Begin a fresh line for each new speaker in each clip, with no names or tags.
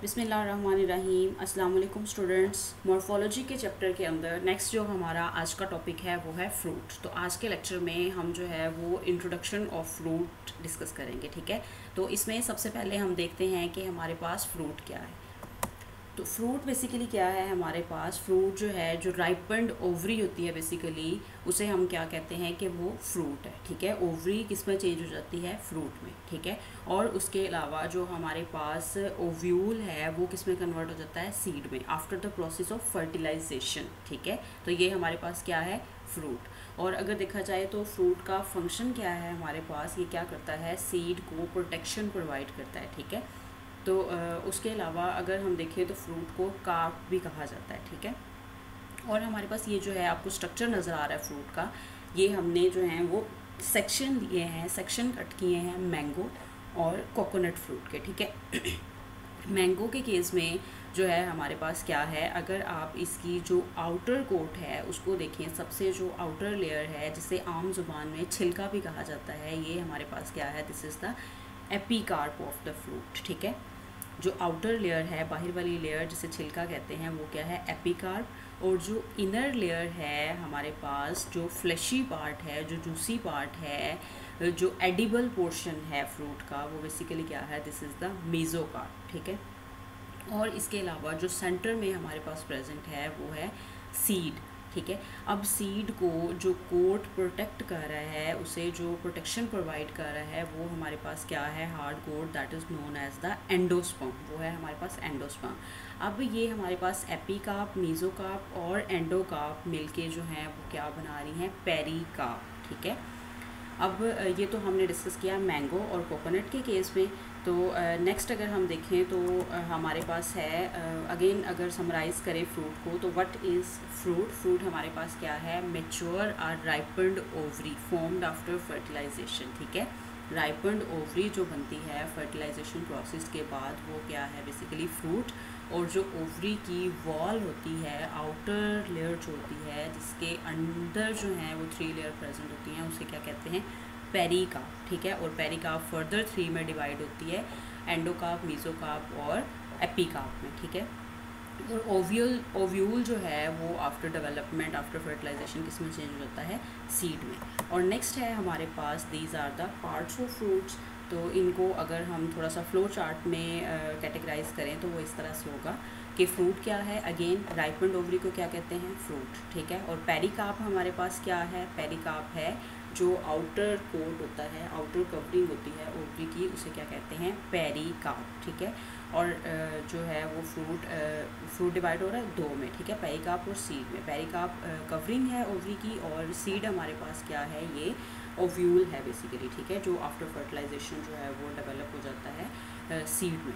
बिस्मिल्लाहिर्रहमानिर्रहीम। अस्सलाम वालेकुम स्टूडेंट्स। मॉर्फोलॉजी के चैप्टर के अंदर नेक्स्ट जो हमारा आज का टॉपिक है वो है फ्रूट। तो आज के लेक्चर में हम जो है वो इंट्रोडक्शन ऑफ फ्रूट डिस्कस करेंगे, ठीक है। तो इसमें सबसे पहले हम देखते हैं कि हमारे पास फ्रूट क्या है। तो फ्रूट बेसिकली क्या है हमारे पास। फ्रूट जो है, जो राइपेंड ओवरी होती है बेसिकली, उसे हम क्या कहते हैं कि वो फ्रूट है, ठीक है। ओवरी किस में चेंज हो जाती है? फ्रूट में, ठीक है। और उसके अलावा जो हमारे पास ओव्यूल है वो किस में कन्वर्ट हो जाता है? सीड में, after the process of fertilization, ठीक है। तो ये हमारे पास क्या है? फ्रूट। और अगर देखा जाए तो फ्रूट का फंक्शन क्या है हमारे पास, ये क्या करता है? सीड को प्रोटेक्शन प्रोवाइड करता है, ठीक है। तो उसके अलावा अगर हम देखें तो फ्रूट को कार्प भी कहा जाता है, ठीक है। और हमारे पास ये जो है आपको स्ट्रक्चर नज़र आ रहा है फ्रूट का, ये हमने जो है वो सेक्शन लिए हैं, सेक्शन कट किए हैं मैंगो और कोकोनट फ्रूट के, ठीक है। मैंगो के केस में जो है हमारे पास क्या है, अगर आप इसकी जो आउटर कोट है उसको देखें, सबसे जो आउटर लेयर है जिसे आम जुबान में छिलका भी कहा जाता है, ये हमारे पास क्या है? This is the epicarp of the fruit, ठीक है। जो आउटर लेयर है, बाहर वाली लेयर जिसे छिलका कहते हैं, वो क्या है? एपिकार्प। और जो इनर लेयर है हमारे पास, जो फ्लैशी पार्ट है, जो जूसी पार्ट है, जो एडिबल पोर्शन है फ्रूट का, वो बेसिकली क्या है? दिस इज़ द मेसोकार्प, ठीक है। और इसके अलावा जो सेंटर में हमारे पास प्रेजेंट है वो है सीड, ठीक है। अब सीड को जो कोट प्रोटेक्ट कर रहा है, उसे जो प्रोटेक्शन प्रोवाइड कर रहा है, वो हमारे पास क्या है? Hard coat, that is known as the endosperm, वो है हमारे पास एंडोस्पर्म। अब ये हमारे पास एपिकार्प, मेसोकार्प और एंडोकार्प मिलके जो हैं वो क्या बना रही हैं? पेरिकार्प, ठीक है। अब ये तो हमने डिस्कस किया मैंगो और कोकोनट के केस में। तो नेक्स्ट अगर हम देखें तो हमारे पास है, अगेन अगर समराइज़ करें फ्रूट को, तो व्हाट इज़ फ्रूट? फ्रूट हमारे पास क्या है? मैच्योर और ripened ovary formed after fertilisation, ठीक है। राइपेंड ओवरी जो बनती है फर्टिलाइजेशन प्रोसेस के बाद, वो क्या है? Basically fruit. और जो ओवरी की वॉल होती है, आउटर लेयर जो होती है, जिसके अंदर जो है वो 3 लेयर प्रेजेंट होती हैं, उसे क्या कहते हैं? पेरिकार्प, ठीक है। और पेरिकार्प फर्दर 3 में डिवाइड होती है, एंडोकार्प, मेसोकार्प और एपिकार्प में, ठीक है। और ओव्यूल जो है वो आफ्टर डेवलपमेंट, आफ्टर फर्टिलाइजेशन किस में चेंज हो जाता है? सीड में। और नेक्स्ट है हमारे पास these are the parts of fruits. तो इनको अगर हम थोड़ा सा फ्लो चार्ट में कैटेगराइज करें तो वो इस तरह से होगा कि फ्रूट क्या है? अगेन राइपेंड ओवरी को क्या कहते हैं? फ्रूट, ठीक है। और पेरिकार्प हमारे पास क्या है? पेरिकार्प है जो आउटर कोट होता है, आउटर कवरिंग होती है ओवरी की, उसे क्या कहते हैं? पेरिकार्प, ठीक है। और जो है वो फ्रूट डिवाइड हो रहा है 2 में, ठीक है, पेरिकार्प और सीड में। पेरिकार्प कवरिंग है ओवरी की, और सीड हमारे पास क्या है? ये ओव्यूल है बेसिकली, ठीक है, जो आफ्टर फर्टिलाइजेशन जो है वो डेवलप हो जाता है सीड में।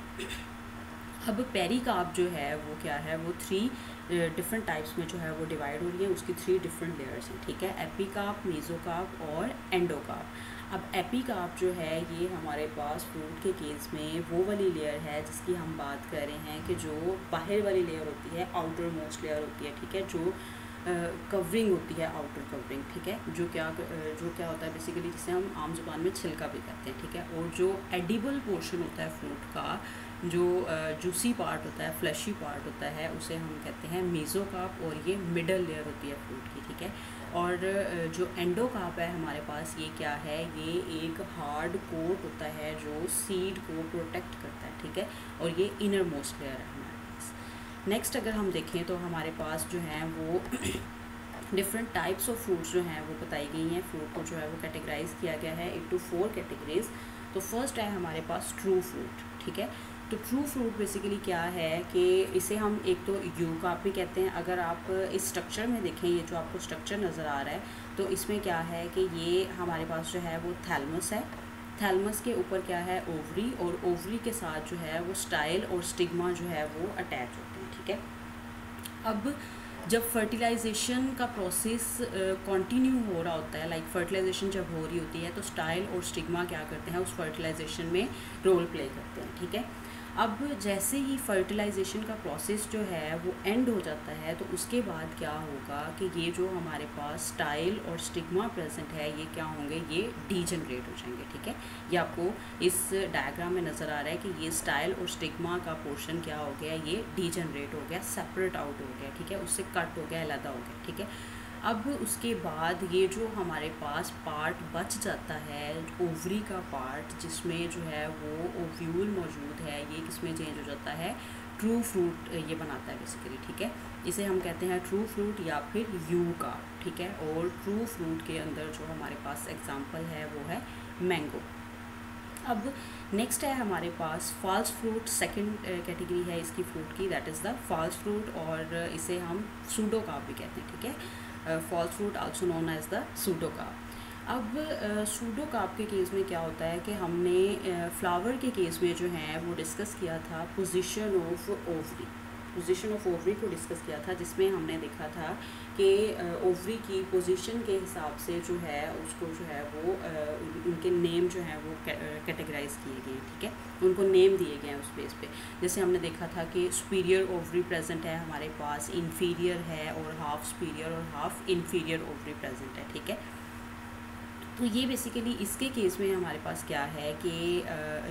अब पेरिकार्प जो है वो क्या है? वो 3 डिफरेंट टाइप्स में जो है वो डिवाइड हो रही है, उसकी 3 डिफरेंट लेयर्स हैं, ठीक है। एपिकार्प, मेसोकार्प और एंडोकार्प। अब एपिकार्प जो है ये हमारे पास फ्रूट के केस में वो वाली लेयर है जिसकी हम बात कर रहे हैं कि जो बाहर वाली लेयर होती है, आउटर मोस्ट लेयर होती है, ठीक है, जो कवरिंग होती है, आउटर कवरिंग, ठीक है, जो क्या होता है बेसिकली, जिसे हम आम जुबान में छिलका भी कहते हैं, ठीक है। और जो एडिबल पोर्शन होता है फ्रूट का, जो जूसी पार्ट होता है, फ्लैशी पार्ट होता है, उसे हम कहते हैं मेसोकार्प, और ये मिडल लेयर होती है फ्रूट की, ठीक है। और जो एंडोकार्प है हमारे पास, ये क्या है? ये एक हार्ड कोट होता है जो सीड को प्रोटेक्ट करता है, ठीक है। और ये इनर मोस्ट लेयर है हमारे पास। नेक्स्ट अगर हम देखें तो हमारे पास जो है वो डिफरेंट टाइप्स ऑफ फ्रूट्स जो हैं वो बताई गई हैं। फ्रूट को जो है वो कैटेगराइज किया गया है इनटू 4 कैटेगरीज। तो फर्स्ट है हमारे पास ट्रू फ्रूट, ठीक है। तो ट्रू फ्रूट बेसिकली क्या है कि इसे हम एक तो यूकार्प भी कहते हैं। अगर आप इस स्ट्रक्चर में देखें, ये जो आपको स्ट्रक्चर नज़र आ रहा है, तो इसमें क्या है कि ये हमारे पास जो है वो थैलमस है। थैलमस के ऊपर क्या है? ओवरी, और ओवरी के साथ जो है वो स्टाइल और स्टिग्मा जो है वो अटैच होते हैं, ठीक है। अब जब फर्टिलाइजेशन का प्रोसेस कंटिन्यू हो रहा होता है, लाइक फर्टिलाइजेशन जब हो रही होती है, तो स्टाइल और स्टिग्मा क्या करते हैं? उस फर्टिलाइजेशन में रोल प्ले करते हैं, ठीक है। अब जैसे ही फर्टिलाइजेशन का प्रोसेस जो है वो एंड हो जाता है तो उसके बाद क्या होगा कि ये जो हमारे पास स्टाइल और स्टिग्मा प्रेजेंट है ये क्या होंगे, ये डीजनरेट हो जाएंगे। ठीक है, ये आपको इस डायग्राम में नज़र आ रहा है कि ये स्टाइल और स्टिग्मा का पोर्शन क्या हो गया, ये डीजनरेट हो गया, सेपरेट आउट हो गया। ठीक है, उससे कट हो गया, अलग हो गया। ठीक है, अब उसके बाद ये जो हमारे पास पार्ट बच जाता है ओवरी का पार्ट, जिसमें जो है वो ओव्यूल मौजूद है, ये किसमें चेंज हो जाता है, ट्रू फ्रूट ये बनाता है बेसिकली। ठीक है, इसे हम कहते हैं ट्रू फ्रूट या फिर यू का। ठीक है, और ट्रू फ्रूट के अंदर जो हमारे पास एग्जांपल है वो है मैंगो। अब नेक्स्ट है हमारे पास फॉल्स फ्रूट, सेकंड कैटेगरी है इसकी फ्रूट की, that is the false fruit, और इसे हम सूडोकार्प भी कहते हैं। ठीक है, false fruit also known as the pseudocarp. अब सूडोकार्प के केस में क्या होता है कि हमने फ्लावर के केस में जो है वो डिस्कस किया था position of ovary, position of ovary को डिस्कस किया था, जिसमें हमने देखा था कि ओवरी की पोजीशन के हिसाब से जो है उसको जो है वो उनके नेम जो है वो कैटेगराइज किए गए हैं। ठीक है, उनको नेम दिए गए हैं उस बेस पे। जैसे हमने देखा था कि सुपीरियर ओवरी प्रेजेंट है हमारे पास, इन्फीरियर है, और हाफ सुपीरियर और हाफ इन्फीरियर ओवरी प्रेजेंट है। ठीक है, तो ये बेसिकली इसके केस में हमारे पास क्या है कि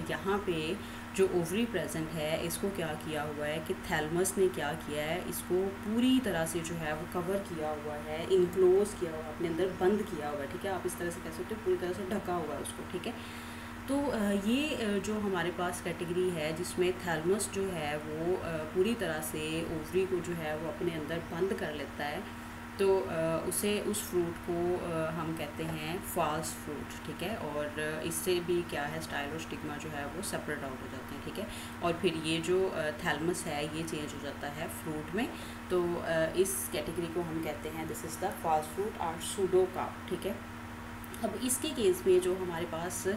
यहाँ पे जो ओवरी प्रेजेंट है इसको क्या किया हुआ है कि थैलमस ने क्या किया है, इसको पूरी तरह से जो है वो कवर किया हुआ है, इनक्लोज किया हुआ है, अपने अंदर बंद किया हुआ है। ठीक है, आप इस तरह से कह सकते हो, पूरी तरह से ढका हुआ है उसको। ठीक है, तो ये जो हमारे पास कैटेगरी है जिसमें थैलमस जो है वो पूरी तरह से ओवरी को जो है वो अपने अंदर बंद कर लेता है, तो उसे उस फ्रूट को हम कहते हैं फॉल्स फ्रूट। ठीक है, और इससे भी क्या है, स्टाइल और स्टिग्मा जो है वो सेपरेट आउट हो जाते हैं। ठीक है, और फिर ये जो थैलमस है ये चेंज हो जाता है फ्रूट में, तो इस कैटेगरी को हम कहते हैं this is the false fruit और सूडोकार्प। ठीक है, अब इसके केस में जो हमारे पास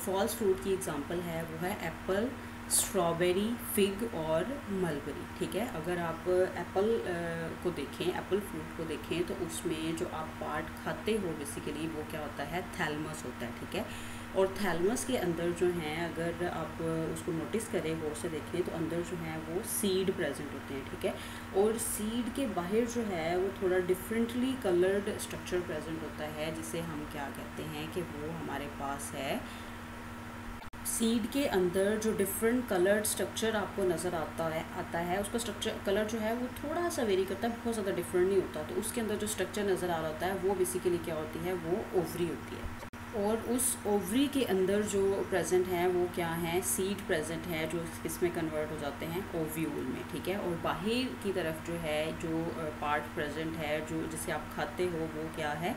फॉल्स फ्रूट की एग्जांपल है वो है एप्पल, स्ट्रॉबेरी, फिग और मलबरी। ठीक है, अगर आप एप्पल को देखें, एप्पल फ्रूट को देखें, तो उसमें जो आप पार्ट खाते हो बेसिकली वो क्या होता है, थैलमस होता है। ठीक है, और थैलमस के अंदर जो हैं अगर आप उसको नोटिस करें, गौर से देखें, तो अंदर जो है वो सीड प्रेजेंट होते हैं। ठीक है, और सीड के बाहर जो है वो थोड़ा डिफरेंटली कलर्ड स्ट्रक्चर प्रेजेंट होता है, जिसे हम क्या कहते हैं कि वो हमारे पास है, सीड के अंदर जो डिफरेंट कलर्ड स्ट्रक्चर आपको नज़र आता है उसका स्ट्रक्चर कलर जो है वो थोड़ा सा वेरी करता है, बहुत ज़्यादा डिफरेंट नहीं होता। तो उसके अंदर जो स्ट्रक्चर नज़र आ रहा होता है वो बेसिकली क्या होती है, वो ओवरी होती है, और उस ओवरी के अंदर जो प्रेजेंट है वो क्या है, सीड प्रेजेंट है, जो इसमें कन्वर्ट हो जाते हैं ओव्यूल में। ठीक है, और बाहर की तरफ जो है जो पार्ट प्रेजेंट है जो जिसे आप खाते हो वो क्या है,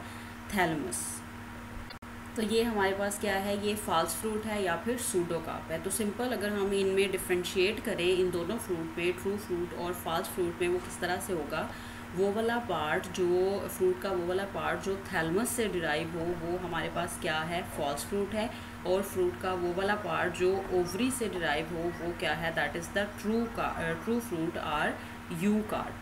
थैलमस। तो ये हमारे पास क्या है, ये फॉल्स फ्रूट है या फिर सूडोकार्प है। तो सिंपल अगर हम इनमें डिफ्रेंशिएट करें इन दोनों फ्रूट में, ट्रू फ्रूट और फॉल्स फ्रूट में, वो किस तरह से होगा, वो वाला पार्ट जो फ्रूट का वो वाला पार्ट जो थैलमस से डिराइव हो वो हमारे पास क्या है, फॉल्स फ्रूट है, और फ्रूट का वो वाला पार्ट जो ओवरी से डिराइव हो वो क्या है, that is the true fruit or eucarp.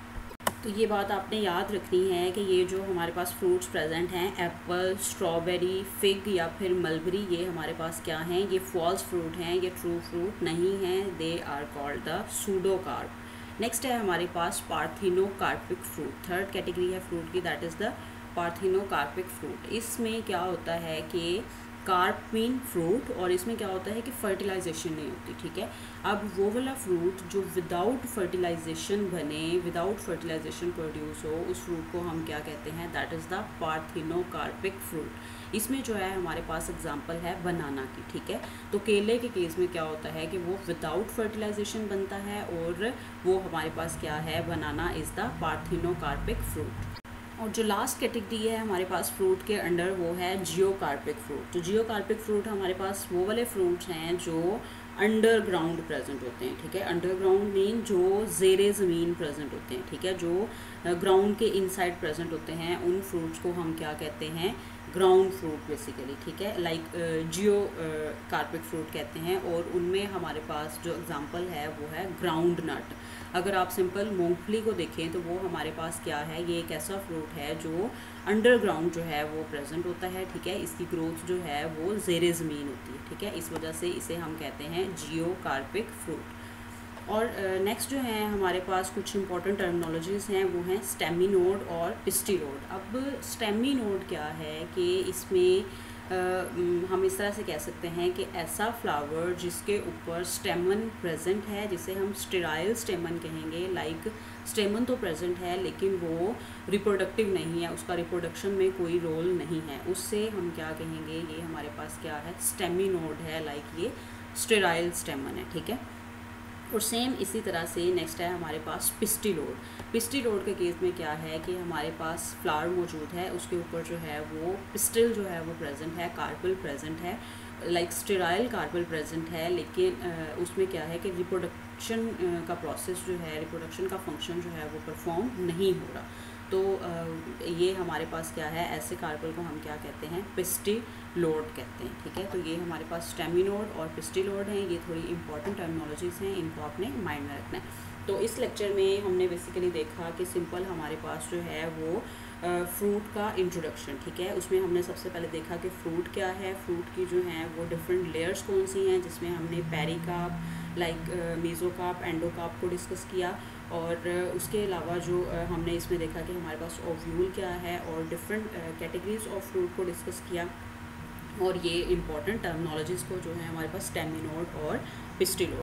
तो ये बात आपने याद रखनी है कि ये जो हमारे पास फ्रूट्स प्रेजेंट हैं, एप्पल, स्ट्रॉबेरी, फिग या फिर मलबरी, ये हमारे पास क्या हैं, ये फॉल्स फ्रूट हैं, ये ट्रू फ्रूट नहीं हैं, they are called the pseudocarp. Next है हमारे पास पार्थिनोकार्पिक फ्रूट, थर्ड कैटेगरी है फ्रूट की, that is the parthenocarpic fruit. इसमें क्या होता है कि कार्प मीन फ्रूट, और इसमें क्या होता है कि फर्टिलाइजेशन नहीं होती। ठीक है, अब वो वाला फ्रूट जो विदाउट फर्टिलाइजेशन बने, विदाउट फर्टिलाइजेशन प्रोड्यूस हो, उस फ्रूट को हम क्या कहते हैं, that is the parthenocarpic fruit. इसमें जो है हमारे पास एग्जांपल है बनाना की। ठीक है, तो केले के केस में क्या होता है कि वो विदाउट फर्टिलाइजेशन बनता है, और वो हमारे पास क्या है, बनाना इज़ द पार्थिनोकार्पिक फ्रूट। और जो लास्ट कैटेगरी है हमारे पास फ्रूट के अंडर वो है जियोकार्पिक फ्रूट। तो जियोकार्पिक फ्रूट हमारे पास वो वाले फ्रूट्स हैं जो अंडरग्राउंड प्रेजेंट होते हैं। ठीक है, अंडरग्राउंड मीन जो ज़ेरे ज़मीन प्रेजेंट होते हैं। ठीक है, जो ग्राउंड के इनसाइड प्रेजेंट होते हैं, उन फ्रूट्स को हम क्या कहते हैं, ग्राउंड फ्रूट बेसिकली, ठीक है, लाइक जियो कार्पिक फ्रूट कहते हैं, और उनमें हमारे पास जो एग्जांपल है वो है ग्राउंड नट। अगर आप सिंपल मूंगफली को देखें तो वो हमारे पास क्या है, ये एक ऐसा फ्रूट है जो अंडरग्राउंड जो है वो प्रेजेंट होता है, ठीक है, इसकी ग्रोथ जो है वो ज़ेरे ज़मीन होती है, ठीक है, इस वजह से इसे हम कहते हैं जियो कार्पिक फ्रूट। और नेक्स्ट जो है हमारे पास कुछ इंपॉर्टेंट टर्मिनोलॉजीज़ हैं, वो हैं स्टेमी नोड और पिस्टी नोड। अब स्टेमी नोड क्या है कि इसमें हम इस तरह से कह सकते हैं कि ऐसा फ्लावर जिसके ऊपर स्टेमन प्रेजेंट है, जिसे हम स्टेराइल स्टेमन कहेंगे, लाइक स्टेमन तो प्रेजेंट है लेकिन वो रिप्रोडक्टिव नहीं है, उसका रिप्रोडक्शन में कोई रोल नहीं है, उससे हम क्या कहेंगे, ये हमारे पास क्या है, स्टेमी नोड है, लाइक ये स्टेराइल स्टेमन है, ठीक है। और सेम इसी तरह से नेक्स्ट है हमारे पास पिस्टिलोड। पिस्टिलोड के केस में क्या है कि हमारे पास फ्लावर मौजूद है, उसके ऊपर जो है वो पिस्टिल जो है वो प्रेजेंट है, कार्पल प्रेजेंट है, लाइक स्टेराइल कार्पल प्रेजेंट है, लेकिन उसमें क्या है कि रिप्रोडक्शन का प्रोसेस जो है, रिप्रोडक्शन का फंक्शन जो है वो परफॉर्म नहीं हो रहा। तो ये हमारे पास क्या है, ऐसे कार्पल को हम क्या कहते हैं, पिस्टिलोड कहते हैं, ठीक है। तो ये हमारे पास स्टेमिनोड और पिस्टिलोड हैं, ये थोड़ी इंपॉर्टेंट टर्मिनोलॉजीज़ हैं, इनको आपने माइंड में रखना है। तो इस लेक्चर में हमने बेसिकली देखा कि सिंपल हमारे पास जो है वो फ्रूट का इंट्रोडक्शन, ठीक है, उसमें हमने सबसे पहले देखा कि फ्रूट क्या है, फ्रूट की जो हैं वो डिफरेंट लेयर्स कौन सी हैं, जिसमें हमने पेरिकार्प, लाइक मेसोकार्प, एंडोकार्प को डिस्कस किया, और उसके अलावा जो हमने इसमें देखा कि हमारे पास ओव्यूल क्या है, और डिफरेंट कैटेगरीज ऑफ फ्रूट को डिस्कस किया, और ये इंपॉर्टेंट टर्मिनोलॉजीज़ को जो है हमारे पास स्टेमिनोड और पिस्टिलोड।